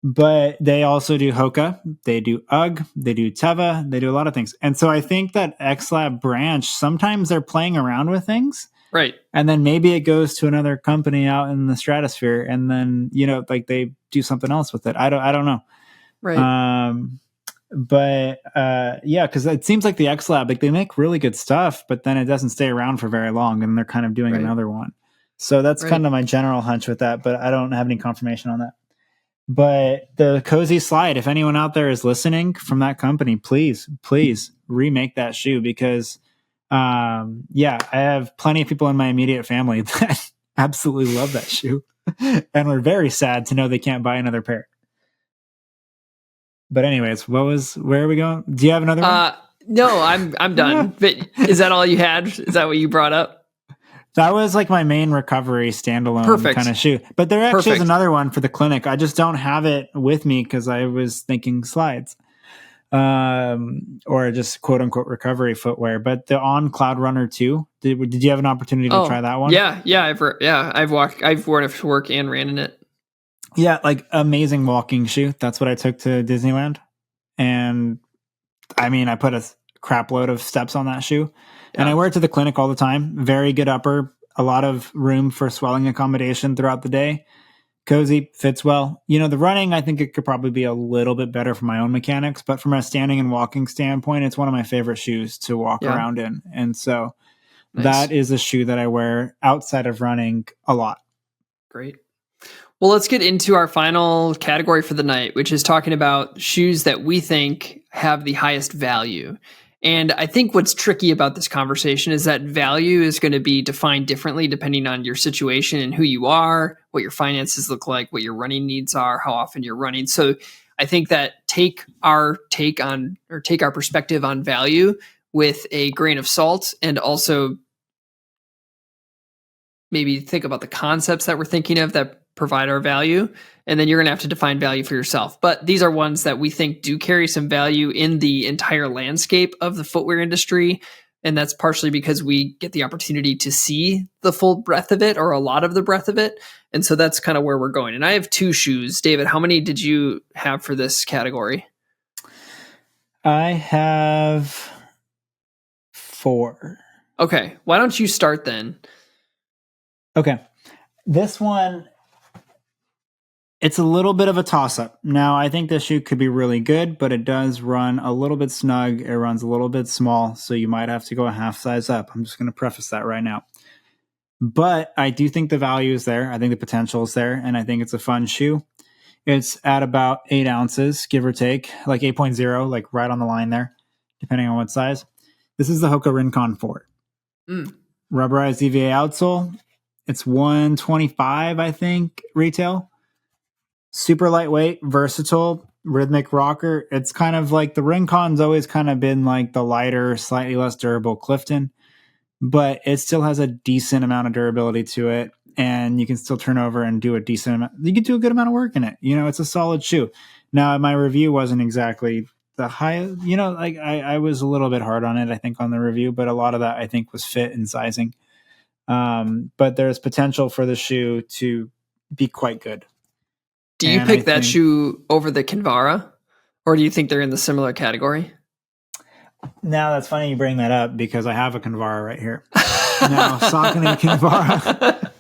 But they also do Hoka, they do UGG, they do Teva, they do a lot of things. And so I think that XLab branch, sometimes they're playing around with things. Right. And then maybe it goes to another company out in the stratosphere, and then, like they do something else with it. I don't know. Right. Yeah, because it seems like the XLab, like they make really good stuff, but then it doesn't stay around for very long, and they're kind of doing another one. So that's kind of my general hunch with that, but I don't have any confirmation on that. But the Cozy Slide, if anyone out there is listening from that company, please remake that shoe, because Yeah, I have plenty of people in my immediate family that absolutely love that shoe and we're very sad to know they can't buy another pair. But anyways, where are we going? Do you have another one? No, I'm done. But is that all you had? Is that what you brought up? That was like my main recovery standalone kind of shoe. But there actually is another one for the clinic. I just don't have it with me because I was thinking slides. Or just quote unquote recovery footwear. But the On Cloud Runner 2, did you have an opportunity to try that one? Yeah, I've worn it to work and ran in it. Yeah, like amazing walking shoe. That's what I took to Disneyland. And I mean, I put a crap load of steps on that shoe. And I wear it to the clinic all the time. Very good upper, a lot of room for swelling accommodation throughout the day. Cozy, fits well. You know, the running, I think it could probably be a little bit better for my own mechanics, but from a standing and walking standpoint, it's one of my favorite shoes to walk around in. And so that is a shoe that I wear outside of running a lot. Great. Well, let's get into our final category for the night, which is talking about shoes that we think have the highest value. And I think what's tricky about this conversation is that value is going to be defined differently depending on your situation and who you are, what your finances look like, what your running needs are, how often you're running. So I think that take our perspective on value with a grain of salt, and also maybe think about the concepts that we're thinking of that provide our value, and then you're going to have to define value for yourself. But these are ones that we think do carry some value in the entire landscape of the footwear industry, and that's partially because we get the opportunity to see the full breadth of it, or a lot of the breadth of it, and so that's kind of where we're going. And I have 2 shoes. David, how many did you have for this category? I have 4. Okay, why don't you start then? Okay, this one, it's a little bit of a toss-up. Now, I think this shoe could be really good, but it does run a little bit snug. It runs a little bit small, so you might have to go a half size up. I'm just going to preface that right now. But I do think the value is there. I think the potential is there, and I think it's a fun shoe. It's at about 8 ounces, give or take, like 8.0, like right on the line there, depending on what size. This is the Hoka Rincon 4. Rubberized EVA outsole. It's $125, I think, retail. Super lightweight, versatile, rhythmic rocker. It's kind of like the Rincon's always kind of been like the lighter, slightly less durable Clifton, but it still has a decent amount of durability to it, and you can still turn over and do a decent amount. You can do a good amount of work in it. You know, it's a solid shoe. Now, my review wasn't exactly the high, you know, like I was a little bit hard on it, I think, on the review, but a lot of that I think was fit and sizing. But there's potential for the shoe to be quite good. Do you pick that shoe over the Kinvara, or do you think they're in the similar category? Now, that's funny you bring that up because I have a Kinvara right here. Now, Saucony Kinvara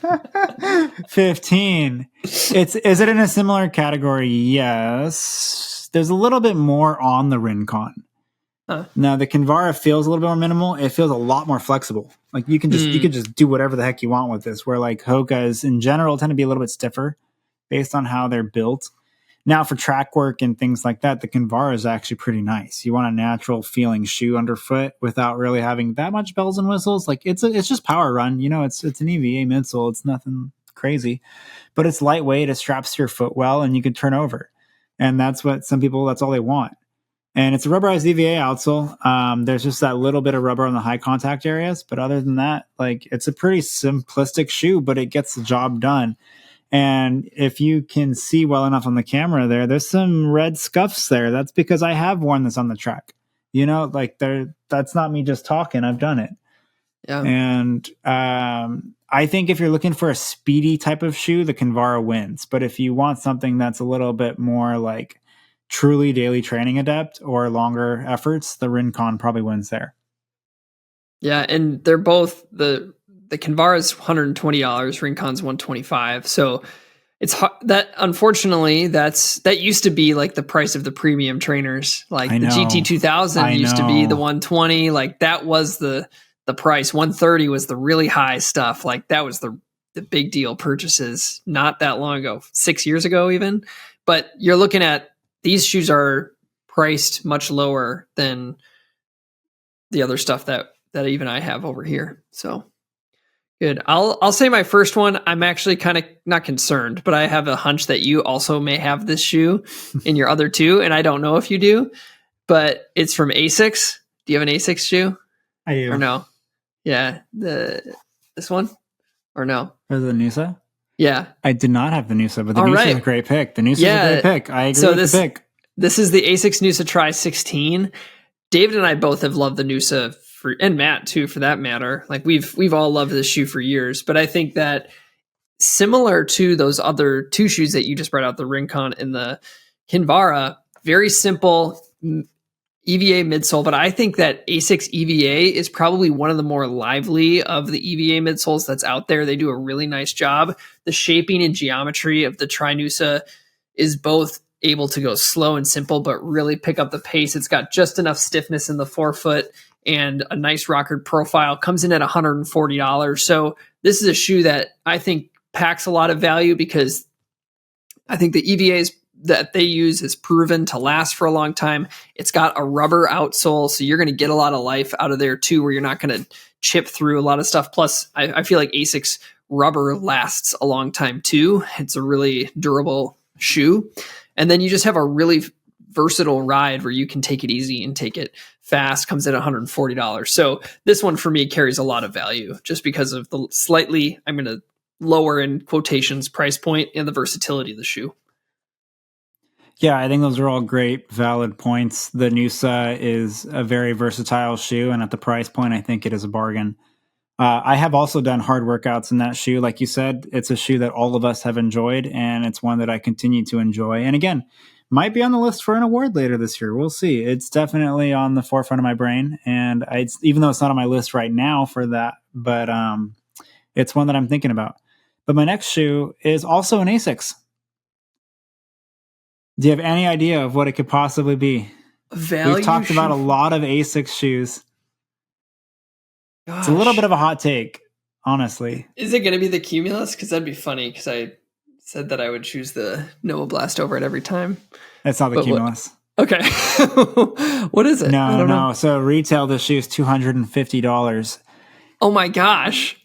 15. Is it in a similar category? Yes. There's a little bit more on the Rincon. Now, the Kinvara feels a little bit more minimal. It feels a lot more flexible. Like you can just do whatever the heck you want with this. Where like Hokas in general tend to be a little bit stiffer based on how they're built. Now, for track work and things like that, the Kinvara is actually pretty nice. You want a natural feeling shoe underfoot without really having that much bells and whistles. Like it's just power run. You know, it's an EVA midsole. It's nothing crazy, but it's lightweight. It straps to your foot well, and you can turn over. And that's what some people, that's all they want. And it's a rubberized EVA outsole. There's just that little bit of rubber on the high contact areas. But other than that, like it's a pretty simplistic shoe, but it gets the job done. And if you can see well enough on the camera there's some red scuffs there. That's because I have worn this on the track. You know, like that's not me just talking. I've done it. Yeah. And I think if you're looking for a speedy type of shoe, the Kinvara wins. But if you want something that's a little bit more like truly daily training adept or longer efforts, the Rincon probably wins there. Yeah, and they're both the Kinvara is $120, Rincon's $125. So it's that, unfortunately, that used to be like the price of the premium trainers. Like the GT 2000 used to be the $120. Like that was the price. $130 was the really high stuff. Like that was the big deal purchases not that long ago, 6 years ago even. But you're looking at these shoes are priced much lower than the other stuff that that even I have over here. So good. I'll say my first one. I'm actually kind of not concerned, but I have a hunch that you also may have this shoe in your other two, and I don't know if you do, but it's from Asics. Do you have an Asics shoe? I do. Or no? Yeah, this one or no? For the Noosa? Yeah, I did not have the Noosa, but the All Noosa is right. a great pick. The Noosa is a great pick. I agree with the pick. This is the Asics Noosa Tri 16. David and I both have loved the Noosa and Matt too, for that matter. Like we've all loved this shoe for years, but I think that similar to those other two shoes that you just brought out, the Rincon and the Kinvara, very simple EVA midsole, but I think that Asics EVA is probably one of the more lively of the EVA midsoles that's out there. They do a really nice job. The shaping and geometry of the Tri-Noosa is both able to go slow and simple, but really pick up the pace. It's got just enough stiffness in the forefoot and a nice rockered profile. Comes in at $140. So this is a shoe that I think packs a lot of value because I think the EVAs that they use is proven to last for a long time. It's got a rubber outsole, so you're going to get a lot of life out of there too, where you're not going to chip through a lot of stuff. Plus, I feel like Asics rubber lasts a long time too. It's a really durable shoe. And then you just have a really versatile ride where you can take it easy and take it fast. Comes at $140. So this one for me carries a lot of value just because of the slightly, I'm going to lower in quotations, price point and the versatility of the shoe. Yeah, I think those are all great, valid points. The Noosa is a very versatile shoe, and at the price point, I think it is a bargain. I have also done hard workouts in that shoe. Like you said, it's a shoe that all of us have enjoyed, and it's one that I continue to enjoy. And again, might be on the list for an award later this year. We'll see. It's definitely on the forefront of my brain, and even though it's not on my list right now for that, but it's one that I'm thinking about. But my next shoe is also an Asics. Do you have any idea of what it could possibly be? We've talked about a lot of Asics shoes. Gosh. It's a little bit of a hot take, honestly. Is it going to be the Cumulus? Because that'd be funny, because I said that I would choose the Noah Blast over it every time. It's not the Cumulus. Okay. What is it? No. So retail, this shoe is $250. Oh my gosh.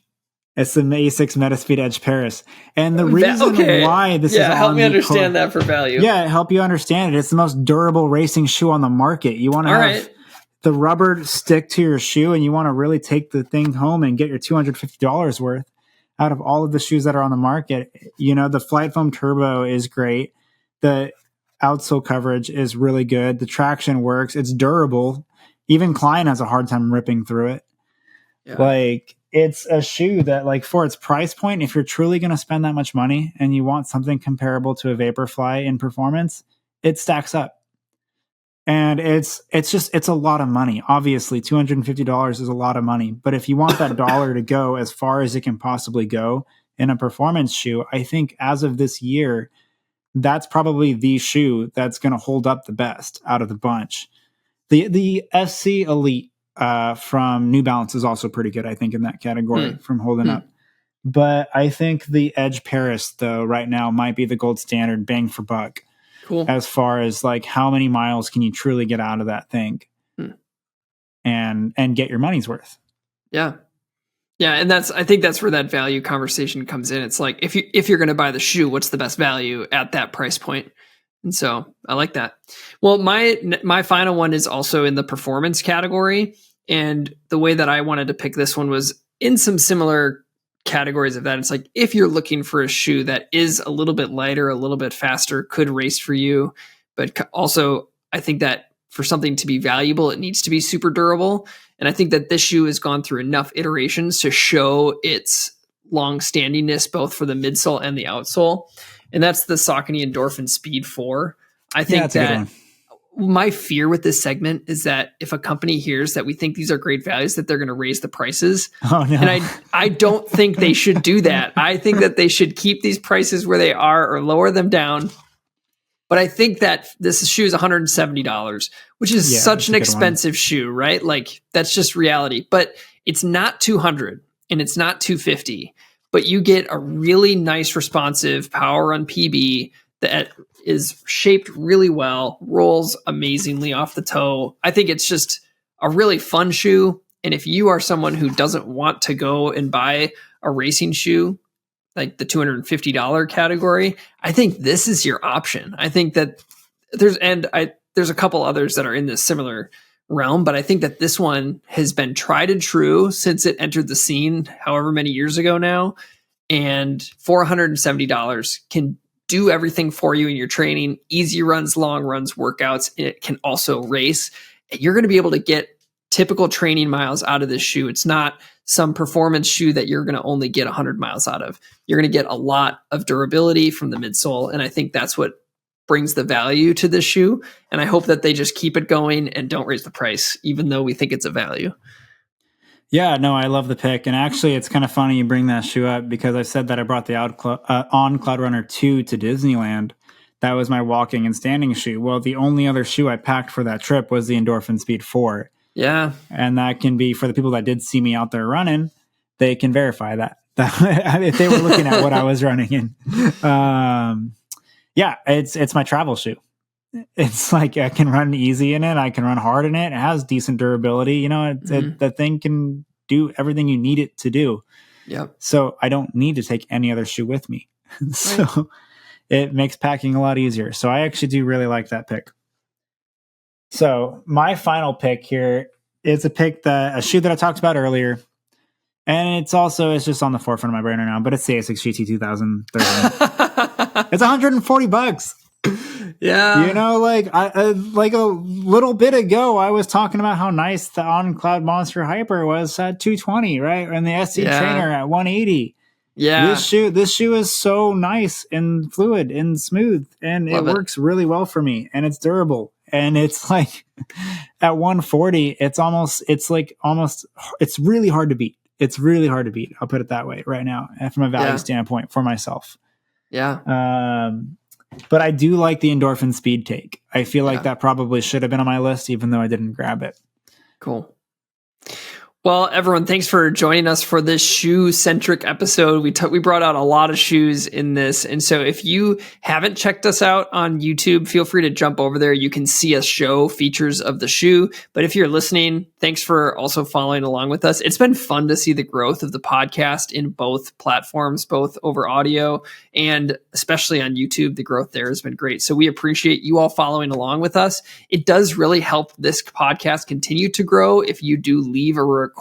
It's the Asics Metaspeed Edge Paris. And the reason why this is on help me understand that for value. Yeah, help you understand it. It's the most durable racing shoe on the market. You want to have the rubber stick to your shoe, and you want to really take the thing home and get your $250 worth out of all of the shoes that are on the market. You know, the Flight Foam Turbo is great. The outsole coverage is really good. The traction works. It's durable. Even Klein has a hard time ripping through it. Yeah. Like, it's a shoe that, like, for its price point, if you're truly going to spend that much money and you want something comparable to a Vaporfly in performance, it stacks up. And it's a lot of money. Obviously, $250 is a lot of money. But if you want that dollar to go as far as it can possibly go in a performance shoe, I think as of this year, that's probably the shoe that's going to hold up the best out of the bunch. The SC Elite from New Balance is also pretty good, I think, in that category from holding up. But I think the Edge Paris, though, right now might be the gold standard bang for buck. Cool. As far as, like, how many miles can you truly get out of that thing and get your money's worth. Yeah. Yeah. And I think that's where that value conversation comes in. It's like, if you're going to buy the shoe, what's the best value at that price point? And so I like that. Well, my final one is also in the performance category. And the way that I wanted to pick this one was in some similar categories of that. It's like, if you're looking for a shoe that is a little bit lighter, a little bit faster, could race for you, but also I think that for something to be valuable, it needs to be super durable. And I think that this shoe has gone through enough iterations to show its long-standingness, both for the midsole and the outsole. And that's the Saucony Endorphin Speed 4. I think that my fear with this segment is that if a company hears that we think these are great values, that they're going to raise the prices. Oh, no. And I don't think they should do that. I think that they should keep these prices where they are or lower them down. But I think that this shoe is $170, which is such an expensive shoe, right? Like, that's just reality. But it's not $200 and it's not $250. But you get a really nice responsive Power Run PB that is shaped really well, rolls amazingly off the toe. I think it's just a really fun shoe. And if you are someone who doesn't want to go and buy a racing shoe, like the $250 category, I think this is your option. I think that there's a couple others that are in this similar realm, but I think that this one has been tried and true since it entered the scene, however many years ago now. And $470 can do everything for you in your training, easy runs, long runs, workouts. It can also race. You're going to be able to get typical training miles out of this shoe. It's not some performance shoe that you're going to only get 100 miles out of. You're going to get a lot of durability from the midsole. And I think that's what brings the value to this shoe. And I hope that they just keep it going and don't raise the price, even though we think it's a value. Yeah, no, I love the pick. And actually, it's kind of funny you bring that shoe up because I said that I brought the On Cloud Runner 2 to Disneyland. That was my walking and standing shoe. Well, the only other shoe I packed for that trip was the Endorphin Speed 4. Yeah. And that can be, for the people that did see me out there running, they can verify that. If they were looking at what I was running in. Yeah, it's my travel shoe. It's like I can run easy in it. I can run hard in it. It has decent durability. You know, the thing can do everything you need it to do. Yep. So I don't need to take any other shoe with me. So it makes packing a lot easier. So I actually do really like that pick. So my final pick here is a shoe that I talked about earlier. And it's just on the forefront of my brain right now, but it's the ASICS GT 2013. It's $140. Yeah. You know, like like a little bit ago, I was talking about how nice the On Cloud Monster Hyper was at $220, right? And the SC Trainer at $180. Yeah. This shoe is so nice and fluid and smooth, and it works really well for me, and it's durable. And it's like at $140, it's really hard to beat. It's really hard to beat. I'll put it that way right now, from a value standpoint for myself. Yeah. But I do like the Endorphin Speed Take. I feel like that probably should have been on my list, even though I didn't grab it. Cool. Well, everyone, thanks for joining us for this shoe-centric episode. We brought out a lot of shoes in this. And so if you haven't checked us out on YouTube, feel free to jump over there. You can see us show features of the shoe. But if you're listening, thanks for also following along with us. It's been fun to see the growth of the podcast in both platforms, both over audio and especially on YouTube. The growth there has been great. So we appreciate you all following along with us. It does really help this podcast continue to grow if you do leave a recording.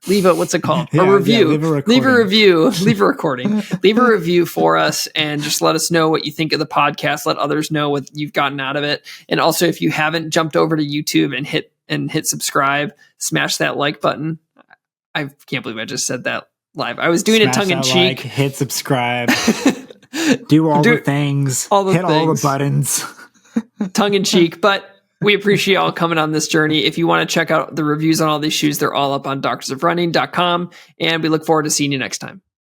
Leave a, what's it called? A review. Leave a review. Leave a recording. Leave a review for us and just let us know what you think of the podcast. Let others know what you've gotten out of it. And also, if you haven't jumped over to YouTube and hit subscribe, smash that like button. I can't believe I just said that live. I was doing it tongue in cheek. Hit subscribe. do all the things. Hit all the buttons. Tongue in cheek, but we appreciate y'all coming on this journey. If you want to check out the reviews on all these shoes, they're all up on doctorsofrunning.com. And we look forward to seeing you next time.